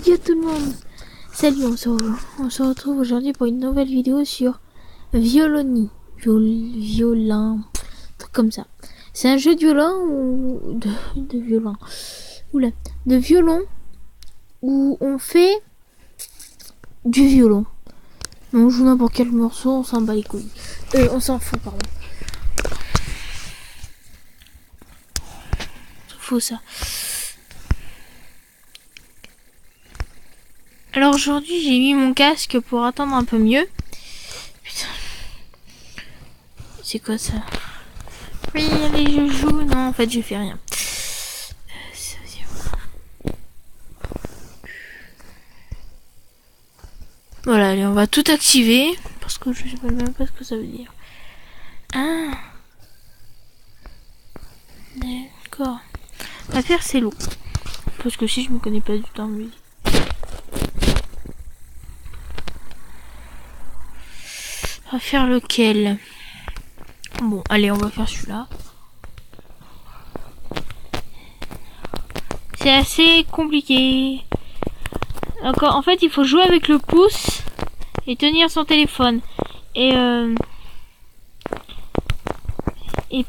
Salut à tout le monde. Salut, on se retrouve aujourd'hui pour une nouvelle vidéo sur Violoni. Violin, truc comme ça. C'est un jeu de violon ou de violon. Oula, de violon où on fait du violon. Mais on joue n'importe quel morceau, on s'en bat les couilles. On s'en fout, pardon. Faut ça. Alors aujourd'hui j'ai mis mon casque pour attendre un peu mieux. Putain. C'est quoi ça? Oui, allez, je joue. Non, en fait, je fais rien. Voilà, allez, on va tout activer. Parce que je sais même pas ce que ça veut dire. Ah. D'accord. L'affaire, c'est l'eau. Parce que si je me connais pas du tout en musique. On va faire lequel? Bon, allez, on va faire celui-là. C'est assez compliqué. Encore, en fait, il faut jouer avec le pouce et tenir son téléphone. Et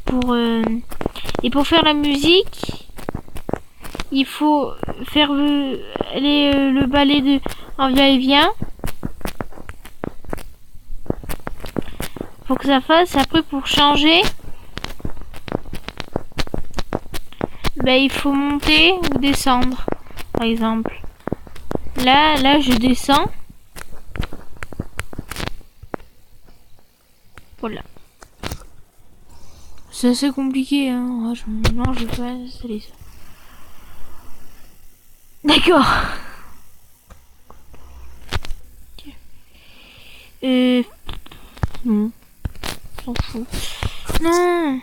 pour faire la musique, il faut faire le balai de en va-et-vient. Pour que ça fasse. Après, pour changer, ben, il faut monter ou descendre, par exemple. Là, je descends. Voilà. C'est assez compliqué, hein. Non, je vais pas installer ça. D'accord. Non. S'en fout. Non.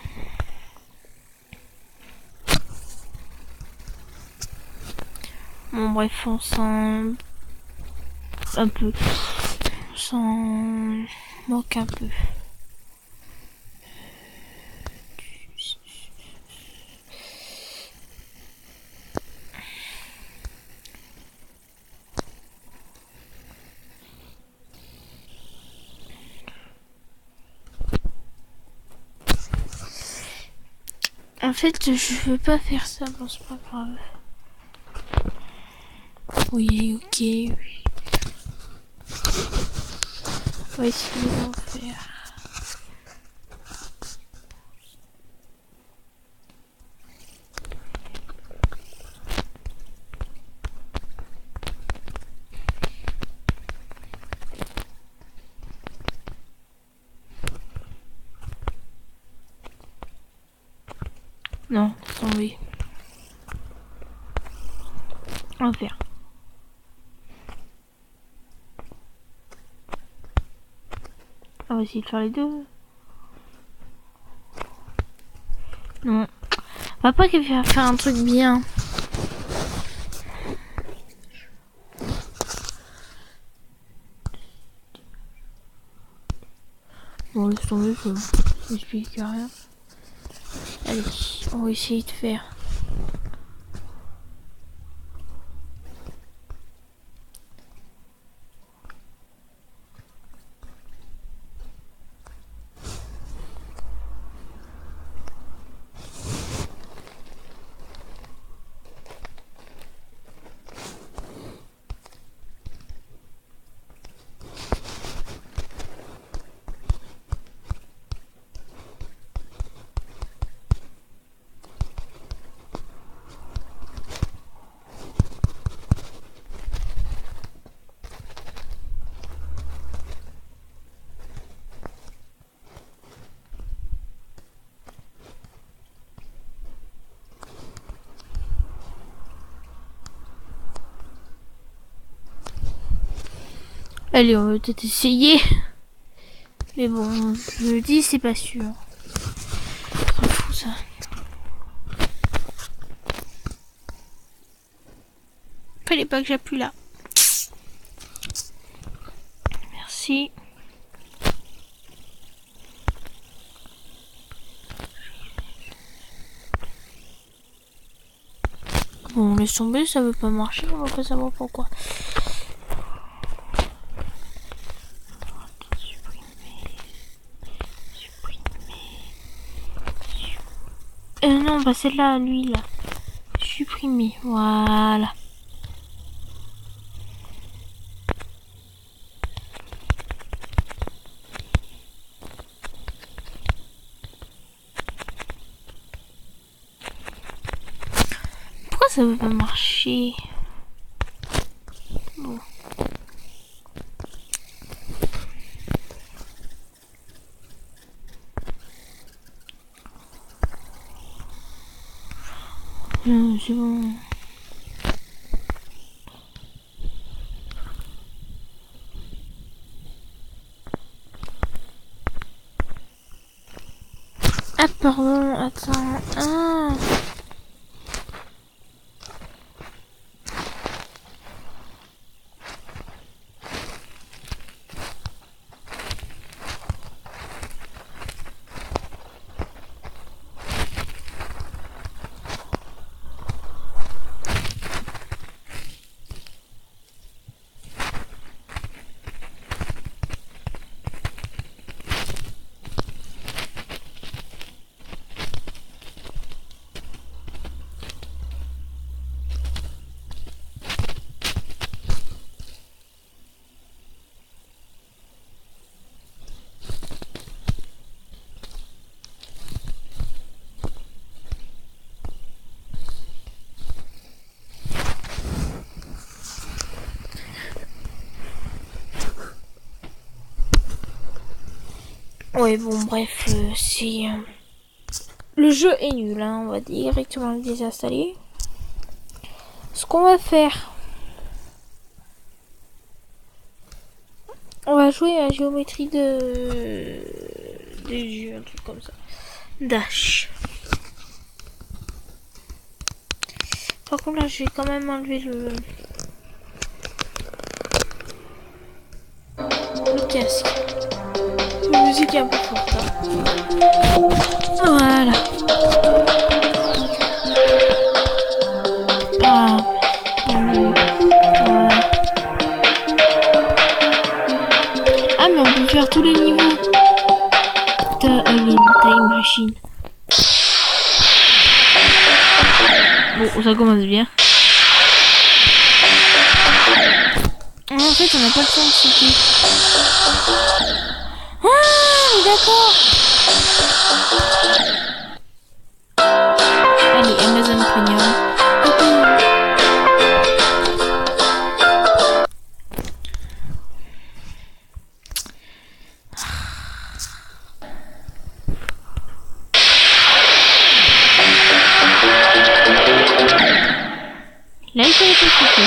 Bon, bref, on s'en... un peu. On s'en moque un peu. En fait, je veux pas faire ça, bon, c'est pas grave. Oui, ok, oui. On va essayer d'en faire. Non, oui. On va faire. On va essayer de faire les deux. Non. On va pas faire un truc bien. Bon, laisse tomber, ça n'explique rien. Allez, on va essayer de faire. Allez, on va peut-être essayer. Mais bon, je le dis, c'est pas sûr. C'est fou ça. Fallait pas que j'appuie là. Merci. Bon, laisse tomber, ça veut pas marcher, on va pas savoir pourquoi. Non, bah celle-là, lui, là. Supprimer, voilà. Pourquoi ça veut pas marcher? Bon. Non, c'est bon. Ah, pardon, attends. Ah. Ouais, bon, bref, c'est... Le jeu est nul, hein, on va directement le désinstaller. Ce qu'on va faire... On va jouer à la géométrie des jeux, un truc comme ça. Dash. Par contre, là, je vais quand même enlever le casque. La musique est un peu forte. Hein. Voilà. Ah. Voilà. Ah, mais on peut faire tous les niveaux. Time machine. Bon, ça commence bien. En fait, on n'a pas le temps de sauter. Ah, d'accord. Allez, Amazon Premium. Là, il faut être sauté.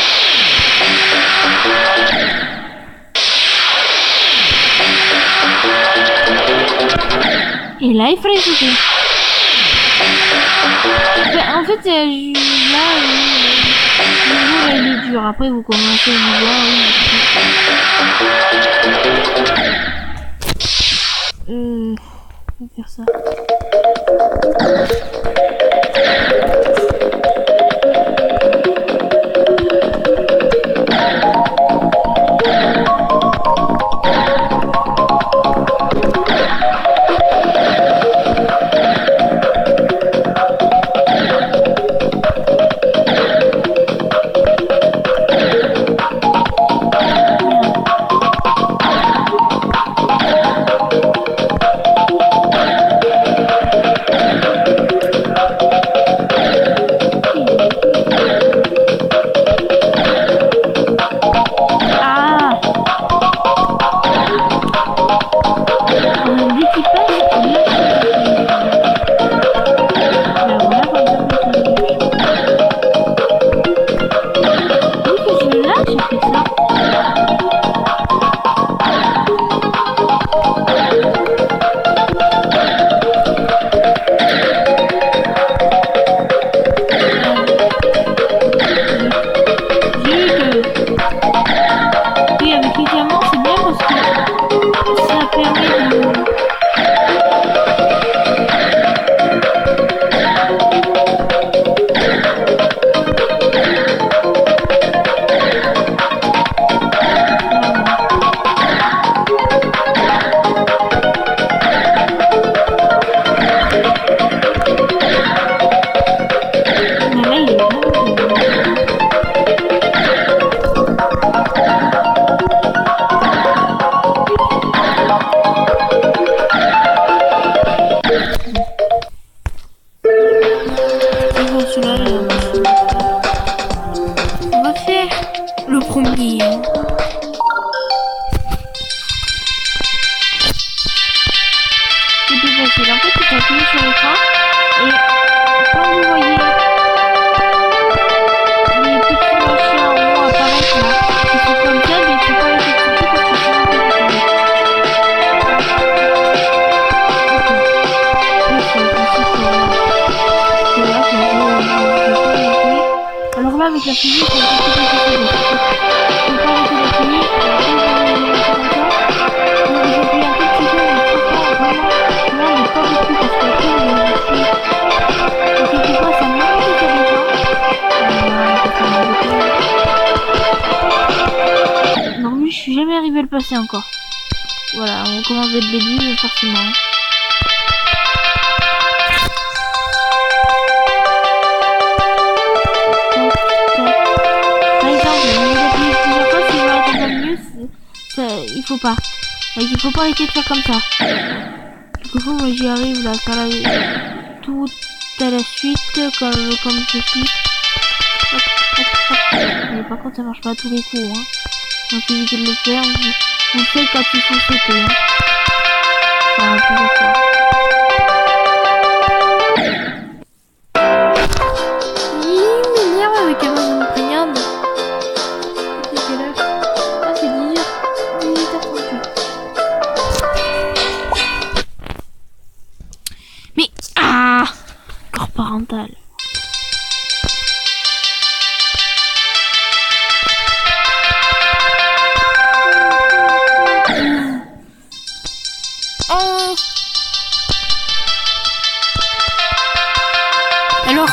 Et là, il fallait sauter. En fait, là, le niveau, là, il est dur. Après, vous commencez au niveau 1, oui. On va faire ça. facile. En fait, il faut appuyer sur l'écran et quand vous voyez les petits machins en haut apparaître là, il faut comme ça, mais il faut pas les expliquer parce que sinon on peut pas tomber. Alors là, avec la fusée, c'est un peu plus difficile. Il faut pas arrêter d'appuyer. Donc j'appuie un tout petit peu, mais franchement, vraiment, là, mais pas beaucoup parce qu'après, donc quelquefois, ça monte et ça descend. Non, lui, je suis jamais arrivé à le passer encore. Voilà, on commence dès le début, forcément. Il faut pas. Donc, il faut pas arrêter de faire comme ça. Quelquefois, moi j'y arrive là, faire tout à la suite, comme ceci. Hop, hop, hop. Mais par contre, ça marche pas à tous les coups. Hein. Donc, évitez de le faire. Vous le faites quand il faut sauter. Hein. Enfin, plusieurs fois. Il m'énerve avec Amazon Premium. C'est quelle heure? Ah, c'est 10h. 18h38. Mais corps parental. Alors,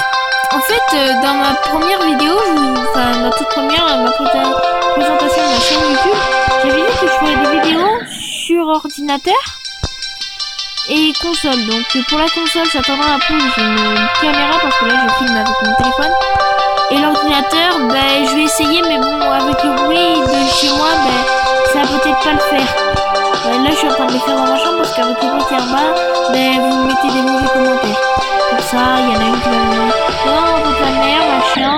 en fait, dans ma première vidéo, enfin ma toute première, ma présentation de ma chaîne YouTube, j'avais dit que je ferais des vidéos sur ordinateur et console. Donc pour la console, ça tendra un peu, j'ai une caméra parce que là je filme avec mon téléphone. Et l'ordinateur, ben je vais essayer, mais bon, avec le bruit de chez moi, ben ça va peut-être pas le faire. Là je suis en train de le faire dans ma chambre parce qu'avec le bruit qui est en bas, ben vous mettez des mauvais commentaires. Pour ça, il y en a une qui va me dire non, on la merde, machin.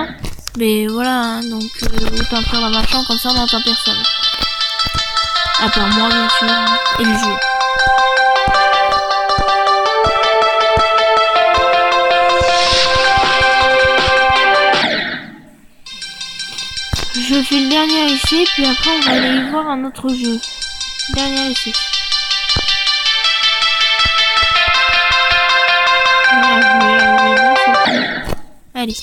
Mais voilà, hein, donc autant faire dans ma chambre, comme ça on n'entend personne. À part moi bien sûr, hein, et le jeu. Je fais le dernier essai, puis après on va aller voir un autre jeu. Dernier essai. Allez.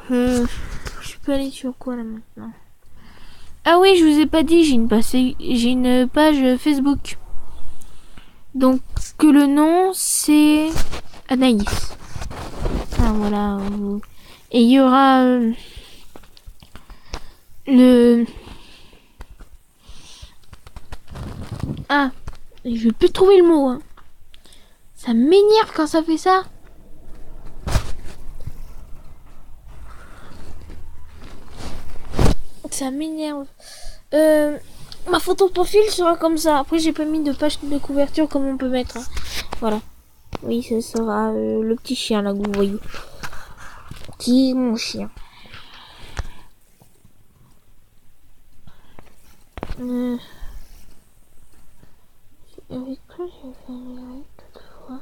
Je peux aller sur quoi là maintenant? Ah oui, je vous ai pas dit, j'ai une page Facebook. Donc que le nom c'est Anaïs. Ah voilà. Et il y aura Ah, je vais plus trouver le mot. Hein. Ça m'énerve quand ça fait ça. Ça m'énerve. Ma photo de profil sera comme ça. Après, j'ai pas mis de page de couverture comme on peut mettre. Hein. Voilà. Oui, ce sera le petit chien là que vous voyez. Qui est mon chien. Avec quoi j'ai fait un numérique toutefois.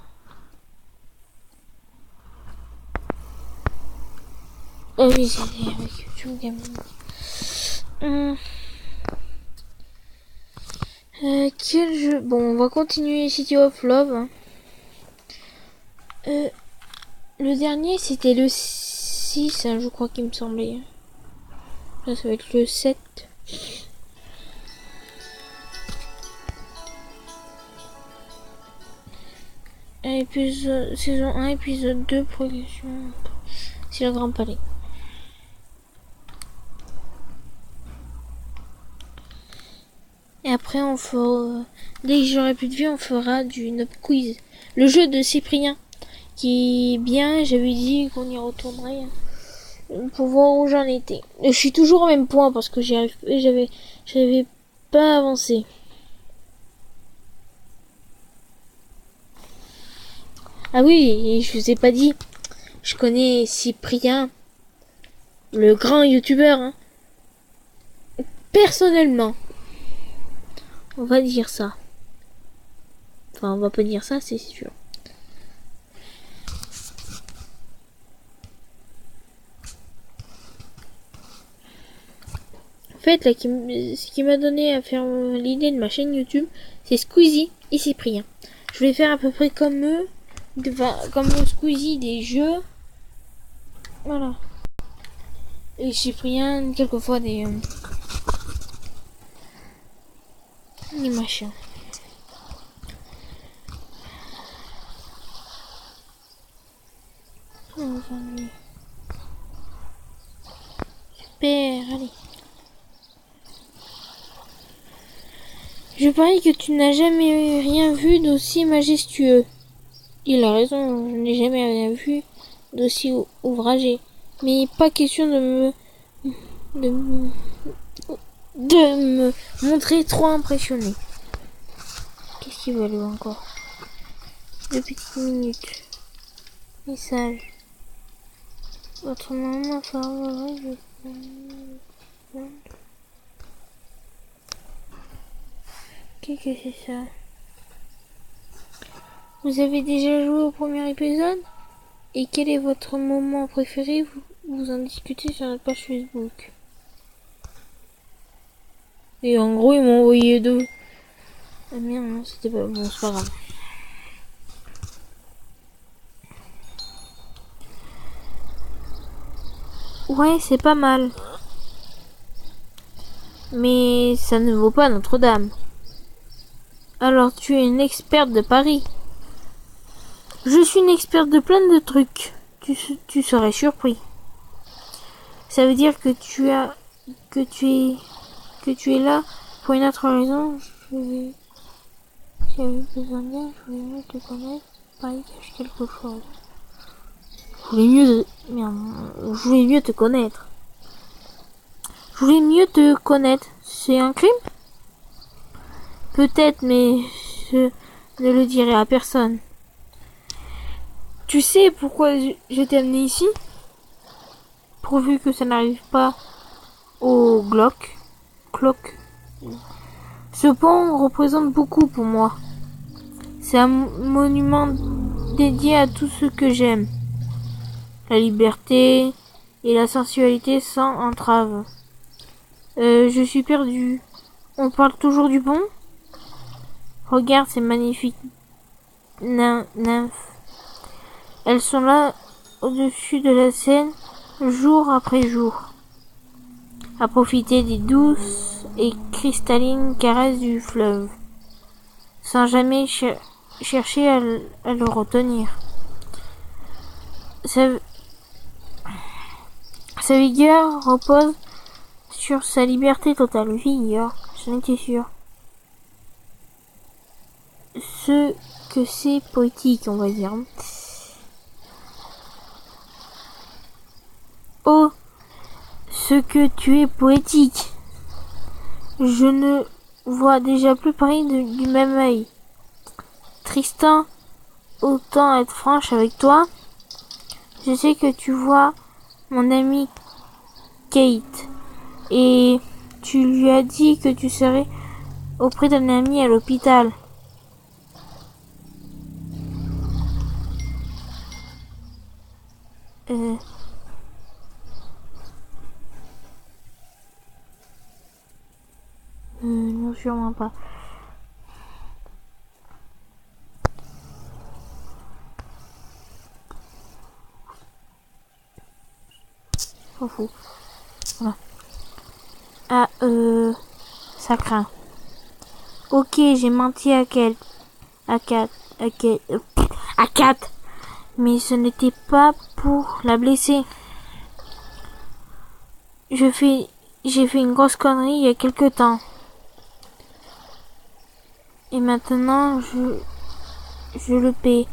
Ah oui, j'ai avec YouTube Gaming. Quel jeu? Bon, on va continuer City of Love. Hein. Le dernier, c'était le 6, hein, je crois qu'il me semblait. Là, ça va être le 7. Saison 1, épisode 2, progression. C'est le Grand Palais. Et après, on fera... Dès que j'aurai plus de vie, on fera du Nop Quiz. Le jeu de Cyprien. Qui est bien, j'avais dit qu'on y retournerait. Pour voir où j'en étais. Je suis toujours au même point parce que j'avais pas avancé. Ah oui, et je vous ai pas dit. Je connais Cyprien, le grand youtubeur, hein. Personnellement. On va dire ça. Enfin, on va pas dire ça, c'est sûr. En fait, là, ce qui m'a donné à faire l'idée de ma chaîne YouTube, c'est Squeezie et Cyprien. Je vais faire à peu près comme eux, comme Squeezie des jeux. Voilà. Et Cyprien, quelquefois des machins. Super, allez. Je parie que tu n'as jamais rien vu d'aussi majestueux. Il a raison, je n'ai jamais rien vu d'aussi ouvragé. Mais pas question de me montrer trop impressionné. Qu'est-ce qu'il veut lui encore? 2 petites minutes. Message. Votre maman favorite. Qu'est-ce que c'est ça? Vous avez déjà joué au premier épisode? Et quel est votre moment préféré? Vous en discutez sur notre page Facebook. Et en gros, ils m'ont envoyé 2. Ah merde, non, c'était pas bon, c'est pas grave. Ouais, c'est pas mal. Mais ça ne vaut pas Notre-Dame. Alors tu es une experte de Paris. Je suis une experte de plein de trucs. Tu serais surpris. Ça veut dire que tu es là pour une autre raison. J'avais besoin d'aide, je voulais mieux te connaître. Paris cache quelque chose. Je voulais mieux te connaître. Je voulais mieux te connaître. C'est un crime? Peut-être, mais je ne le dirai à personne. Tu sais pourquoi je t'ai amené ici? Pourvu que ça n'arrive pas au clock. Ce pont représente beaucoup pour moi. C'est un monument dédié à tout ce que j'aime. La liberté et la sensualité sans entrave. Je suis perdu. On parle toujours du pont? Regarde ces magnifiques nymphes. Elles sont là au-dessus de la Seine, jour après jour, à profiter des douces et cristallines caresses du fleuve, sans jamais chercher à le retenir. Sa vigueur repose sur sa liberté totale. Vigueur, j'en étais sûr. Ce que c'est poétique, on va dire. Oh, ce que tu es poétique. Je ne vois déjà plus Paris du même œil. Tristan, autant être franche avec toi. Je sais que tu vois mon amie Kate et tu lui as dit que tu serais auprès d'un ami à l'hôpital. Non, sûrement pas. S'en fout. Voilà. Ah, ça craint. Ok, j'ai menti à Kat. Mais ce n'était pas pour la blesser. J'ai fait une grosse connerie il y a quelque temps. Et maintenant, je le paie.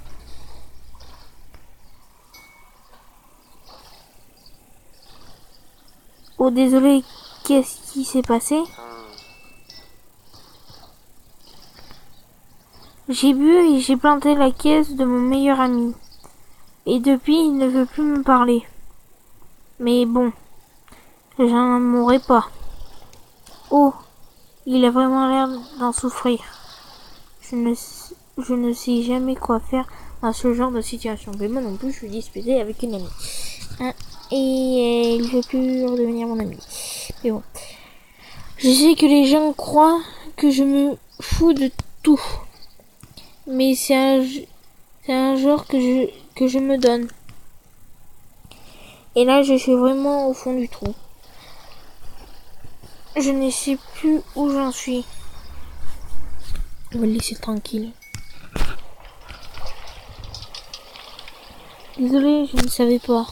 Oh, désolé, qu'est-ce qui s'est passé? J'ai bu et j'ai planté la caisse de mon meilleur ami. Et depuis, il ne veut plus me parler. Mais bon, j'en mourrai pas. Oh, il a vraiment l'air d'en souffrir. Je ne sais jamais quoi faire dans ce genre de situation. Mais moi non plus, je suis disputée avec une amie. Hein, et il veut plus redevenir mon amie. Mais bon. Je sais que les gens croient que je me fous de tout. Mais c'est un genre que je me donne. Et là, je suis vraiment au fond du trou. Je ne sais plus où j'en suis. On va le laisser tranquille. Désolée, je ne savais pas.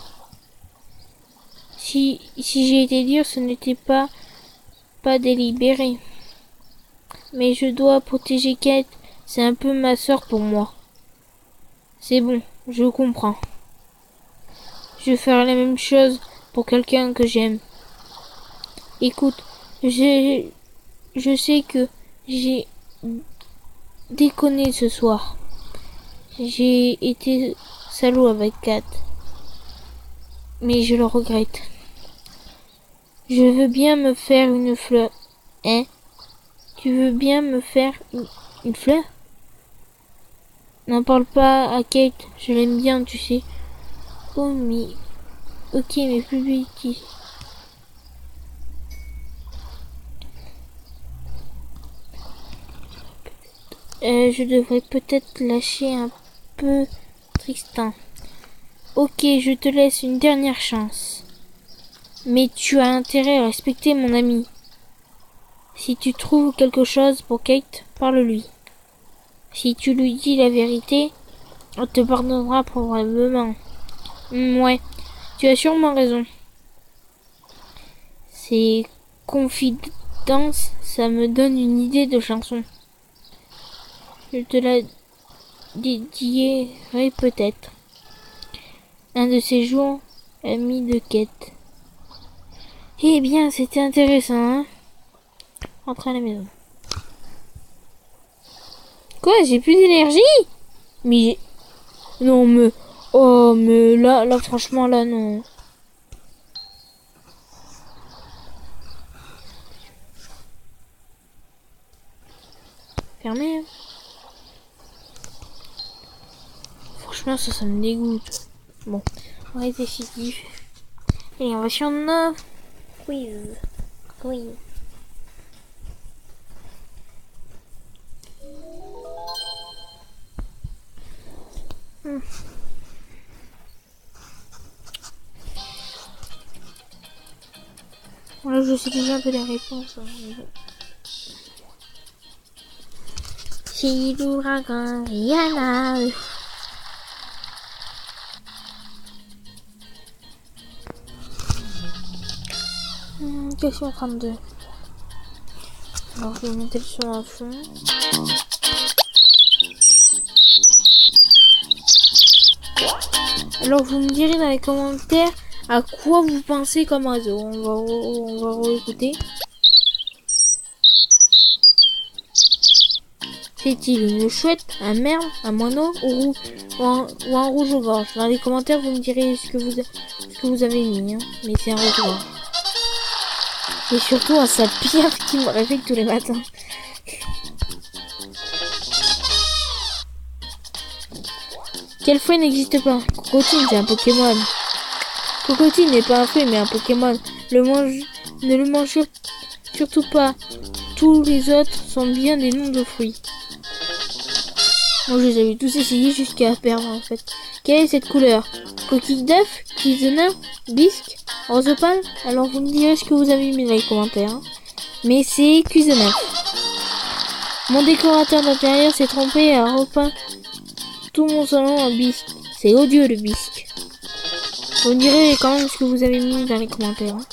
Si j'ai été dire, ce n'était pas délibéré. Mais je dois protéger Kate. C'est un peu ma sœur pour moi. C'est bon, je comprends. Je ferai la même chose pour quelqu'un que j'aime. Écoute, je sais que j'ai déconné ce soir. J'ai été salaud avec Kat. Mais je le regrette. Je veux bien me faire une fleur. Hein? Tu veux bien me faire une fleur? N'en parle pas à Kate, je l'aime bien, tu sais. Oh, mais... Ok, mais plus vite. Je devrais peut-être lâcher un peu Tristan. Ok, je te laisse une dernière chance. Mais tu as intérêt à respecter mon ami. Si tu trouves quelque chose pour Kate, parle-lui. Si tu lui dis la vérité, elle te pardonnera probablement. Ouais, tu as sûrement raison. Ces confidences, ça me donne une idée de chanson. Je te la dédierai peut-être. Un de ces jours, ami de Kate. Eh bien, c'était intéressant, hein? Rentre à la maison. Quoi, j'ai plus d'énergie? Mais non, mais... Oh, mais là, franchement, là, non. Fermé. Franchement, ça me dégoûte. Bon, on va être décisif. Et on va sur 9. Quiz. Là, je sais déjà un peu les réponses. Si l'ouragan Rihanna. Question 32. Alors, je vais monter le son à fond. Alors, vous me direz dans les commentaires à quoi vous pensez comme oiseau. On va réécouter. C'est-il une chouette, un merle, un moineau ou un rouge-gorge? Dans les commentaires, vous me direz ce que vous avez mis. Hein. Mais c'est un rouge-gorge. Et surtout à sa piaffe qui me réveille tous les matins. Quel fruit n'existe pas? Cocotine, c'est un Pokémon. Cocotine n'est pas un fruit, mais un Pokémon. Ne le mange surtout pas. Tous les autres sont bien des noms de fruits. Moi, je les avais tous essayés jusqu'à perdre, en fait. Quelle est cette couleur? Coquille d'œuf? Cuiseneur? Bisque? Rose opale? Alors, vous me direz ce que vous avez mis dans les commentaires. Hein. Mais c'est Cuiseneur. Mon décorateur d'intérieur s'est trompé et a repeint tout mon salon en bisque. C'est odieux, le bisque. Vous me direz quand même ce que vous avez mis dans les commentaires. Hein.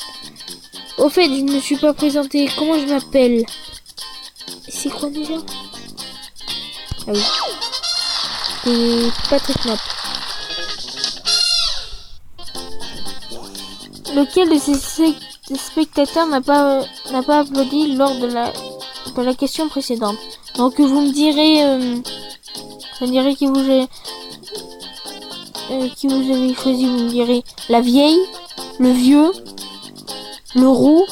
Au fait, je ne me suis pas présenté. Comment je m'appelle? C'est quoi déjà? Ah oui. C'est Patrick Knop. Lequel de ces spectateurs n'a pas applaudi lors de la question précédente? Donc vous me direz qui vous qui vous avez choisi, vous me direz la vieille, le vieux, le roux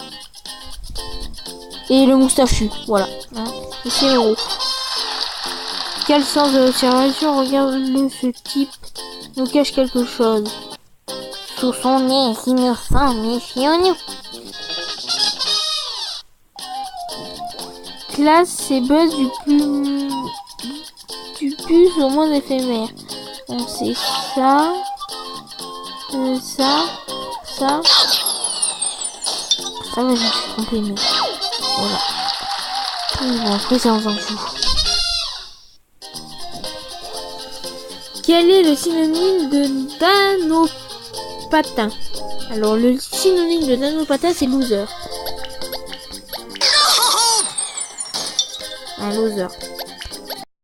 et le moustachu. Voilà. Hein. Et c'est le roux. Quel sens de l'observation, regarde-le, ce type nous cache quelque chose. Sous son nez, innocent, méfions-nous. Classe, c'est Buzz du plus au moins éphémère. On sait ça, ça. Ça va, je me suis trompé, mais voilà. Bon, après ça on s'en fout. Quel est le synonyme de danopatin? Alors le synonyme de danopatin c'est loser. Un loser.